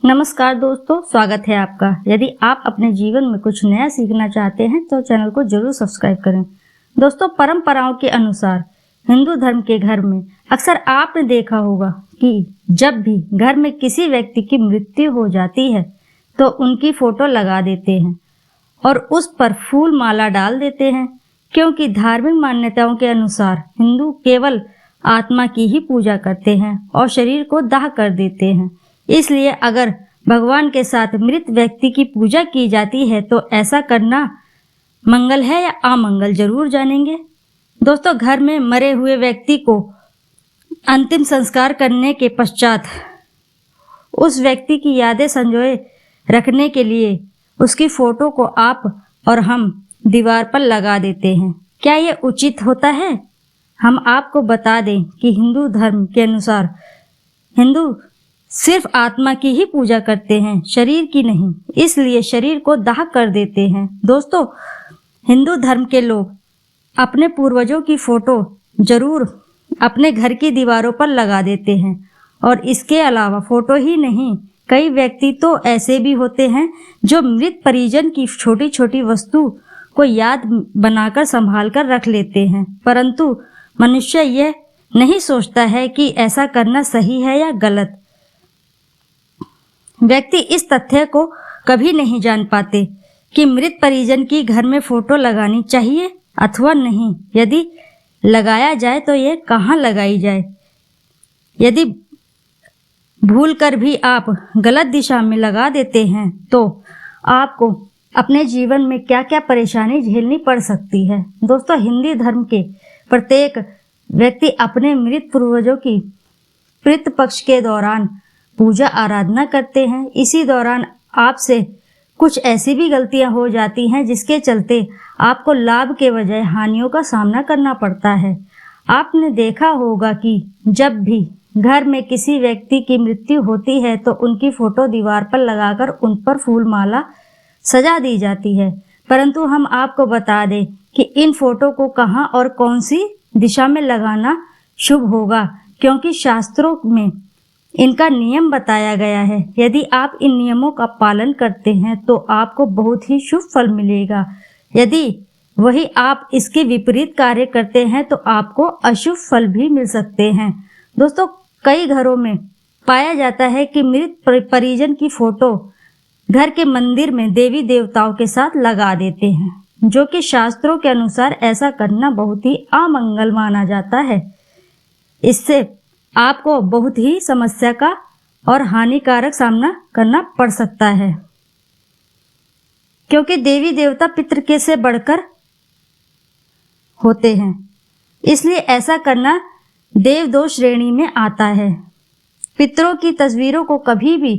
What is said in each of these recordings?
नमस्कार दोस्तों, स्वागत है आपका। यदि आप अपने जीवन में कुछ नया सीखना चाहते हैं तो चैनल को जरूर सब्सक्राइब करें। दोस्तों, परंपराओं के अनुसार हिंदू धर्म के घर में अक्सर आपने देखा होगा कि जब भी घर में किसी व्यक्ति की मृत्यु हो जाती है तो उनकी फोटो लगा देते हैं और उस पर फूल माला डाल देते हैं, क्योंकि धार्मिक मान्यताओं के अनुसार हिंदू केवल आत्मा की ही पूजा करते हैं और शरीर को दाह कर देते हैं। इसलिए अगर भगवान के साथ मृत व्यक्ति की पूजा की जाती है तो ऐसा करना मंगल है या अमंगल जरूर जानेंगे। दोस्तों, घर में मरे हुए व्यक्ति को अंतिम संस्कार करने के पश्चात उस व्यक्ति की यादें संजोए रखने के लिए उसकी फोटो को आप और हम दीवार पर लगा देते हैं। क्या ये उचित होता है? हम आपको बता दें कि हिंदू धर्म के अनुसार हिंदू सिर्फ आत्मा की ही पूजा करते हैं, शरीर की नहीं। इसलिए शरीर को दाह कर देते हैं। दोस्तों, हिंदू धर्म के लोग अपने पूर्वजों की फोटो जरूर अपने घर की दीवारों पर लगा देते हैं और इसके अलावा फोटो ही नहीं, कई व्यक्ति तो ऐसे भी होते हैं जो मृत परिजन की छोटी छोटी वस्तु को याद बनाकर संभाल कर रख लेते हैं। परंतु मनुष्य यह नहीं सोचता है कि ऐसा करना सही है या गलत। व्यक्ति इस तथ्य को कभी नहीं जान पाते कि मृत परिजन की घर में फोटो लगानी चाहिए अथवा नहीं। यदि लगाया जाए तो ये कहाँ लगाई जाए। यदि भूलकर भी आप गलत दिशा में लगा देते हैं तो आपको अपने जीवन में क्या क्या परेशानी झेलनी पड़ सकती है। दोस्तों, हिंदू धर्म के प्रत्येक व्यक्ति अपने मृत पूर्वजों की पितृ पक्ष के दौरान पूजा आराधना करते हैं। इसी दौरान आपसे कुछ ऐसी भी गलतियां हो जाती हैं जिसके चलते आपको लाभ के बजाय हानियों का सामना करना पड़ता है। आपने देखा होगा कि जब भी घर में किसी व्यक्ति की मृत्यु होती है तो उनकी फोटो दीवार पर लगाकर उन पर फूल माला सजा दी जाती है। परंतु हम आपको बता दें कि इन फोटो को कहाँ और कौन सी दिशा में लगाना शुभ होगा, क्योंकि शास्त्रों में इनका नियम बताया गया है। यदि आप इन नियमों का पालन करते हैं तो आपको बहुत ही शुभ फल मिलेगा। यदि वही आप इसके विपरीत कार्य करते हैं तो आपको अशुभ फल भी मिल सकते हैं। दोस्तों, कई घरों में पाया जाता है कि मृत परिजन की फोटो घर के मंदिर में देवी देवताओं के साथ लगा देते हैं, जो कि शास्त्रों के अनुसार ऐसा करना बहुत ही अमंगल माना जाता है। इससे आपको बहुत ही समस्या का और हानिकारक सामना करना पड़ सकता है, क्योंकि देवी देवता पितृ के से बढ़कर होते हैं। इसलिए ऐसा करना देवदोष श्रेणी में आता है। पितरों की तस्वीरों को कभी भी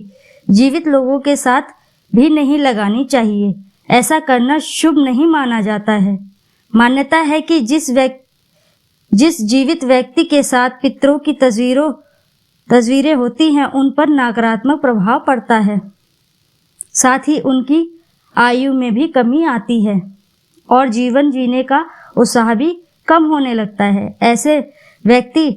जीवित लोगों के साथ भी नहीं लगानी चाहिए। ऐसा करना शुभ नहीं माना जाता है। मान्यता है कि जिस जीवित व्यक्ति के साथ पितरों की तस्वीरें होती हैं उन पर नकारात्मक प्रभाव पड़ता है। साथ ही उनकी आयु में भी कमी आती है और जीवन जीने का उत्साह भी कम होने लगता है। ऐसे व्यक्ति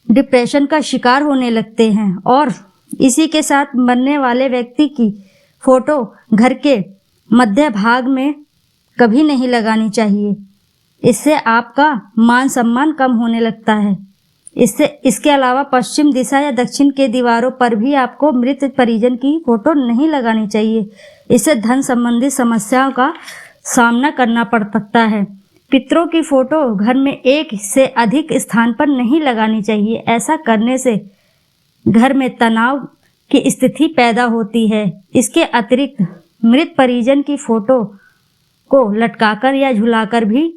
डिप्रेशन का शिकार होने लगते हैं और इसी के साथ मरने वाले व्यक्ति की फोटो घर के मध्य भाग में कभी नहीं लगानी चाहिए। इससे आपका मान सम्मान कम होने लगता है। इसके अलावा पश्चिम दिशा या दक्षिण के दीवारों पर भी आपको मृत परिजन की फोटो नहीं लगानी चाहिए। इससे धन संबंधी समस्याओं का सामना करना पड़ सकता है। पितरों की फोटो घर में एक से अधिक स्थान पर नहीं लगानी चाहिए। ऐसा करने से घर में तनाव की स्थिति पैदा होती है। इसके अतिरिक्त मृत परिजन की फोटो को लटकाकर या झुलाकर भी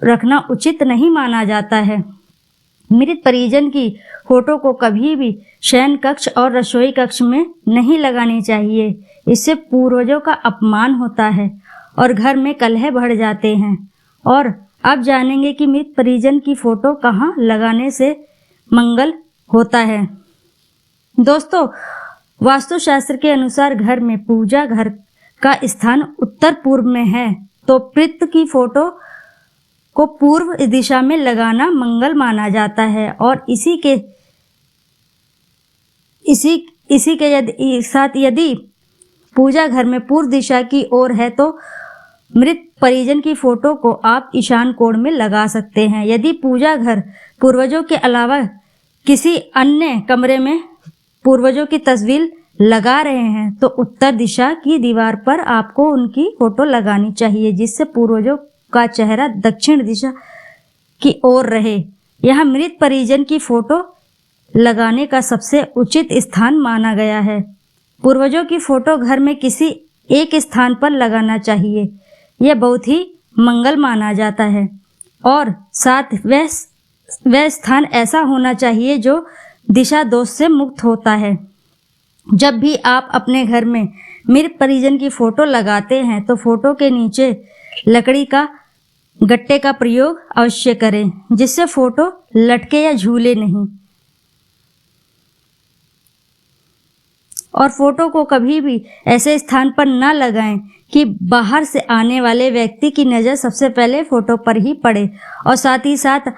रखना उचित नहीं माना जाता है। मृत परिजन की फोटो को कभी भी शयन कक्ष और रसोई कक्ष में नहीं लगानी चाहिए। इससे पूर्वजों का अपमान होता है और घर में कलह बढ़ जाते हैं। और अब जानेंगे कि मृत परिजन की फोटो कहाँ लगाने से मंगल होता है। दोस्तों, वास्तुशास्त्र के अनुसार घर में पूजा घर का स्थान उत्तर पूर्व में है तो पितृ की फोटो को पूर्व दिशा में लगाना मंगल माना जाता है और इसी के साथ यदि पूजा घर में पूर्व दिशा की ओर है तो मृत परिजन की फोटो को आप ईशान कोण में लगा सकते हैं। यदि पूजा घर पूर्वजों के अलावा किसी अन्य कमरे में पूर्वजों की तस्वीर लगा रहे हैं तो उत्तर दिशा की दीवार पर आपको उनकी फोटो लगानी चाहिए, जिससे पूर्वजों का चेहरा दक्षिण दिशा की ओर रहे। यह मृत परिजन की फोटो लगाने का सबसे उचित स्थान माना गया है। पूर्वजों की फोटो घर में किसी एक स्थान पर लगाना चाहिए। यह बहुत ही मंगल माना जाता है और साथ वह स्थान ऐसा होना चाहिए जो दिशा दोष से मुक्त होता है। जब भी आप अपने घर में मृत परिजन की फोटो लगाते हैं तो फोटो के नीचे लकड़ी का गट्टे का प्रयोग अवश्य करें, जिससे फोटो लटके या झूले नहीं। और फोटो को कभी भी ऐसे स्थान पर न लगाएं कि बाहर से आने वाले व्यक्ति की नज़र सबसे पहले फोटो पर ही पड़े, और साथ ही साथ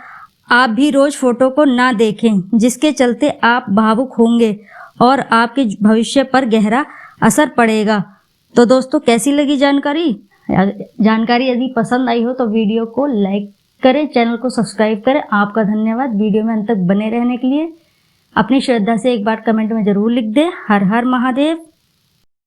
आप भी रोज़ फोटो को ना देखें, जिसके चलते आप भावुक होंगे और आपके भविष्य पर गहरा असर पड़ेगा। तो दोस्तों, कैसी लगी जानकारी यदि पसंद आई हो तो वीडियो को लाइक करें, चैनल को सब्सक्राइब करें। आपका धन्यवाद वीडियो में अंत तक बने रहने के लिए। अपनी श्रद्धा से एक बार कमेंट में ज़रूर लिख दें। हर हर महादेव।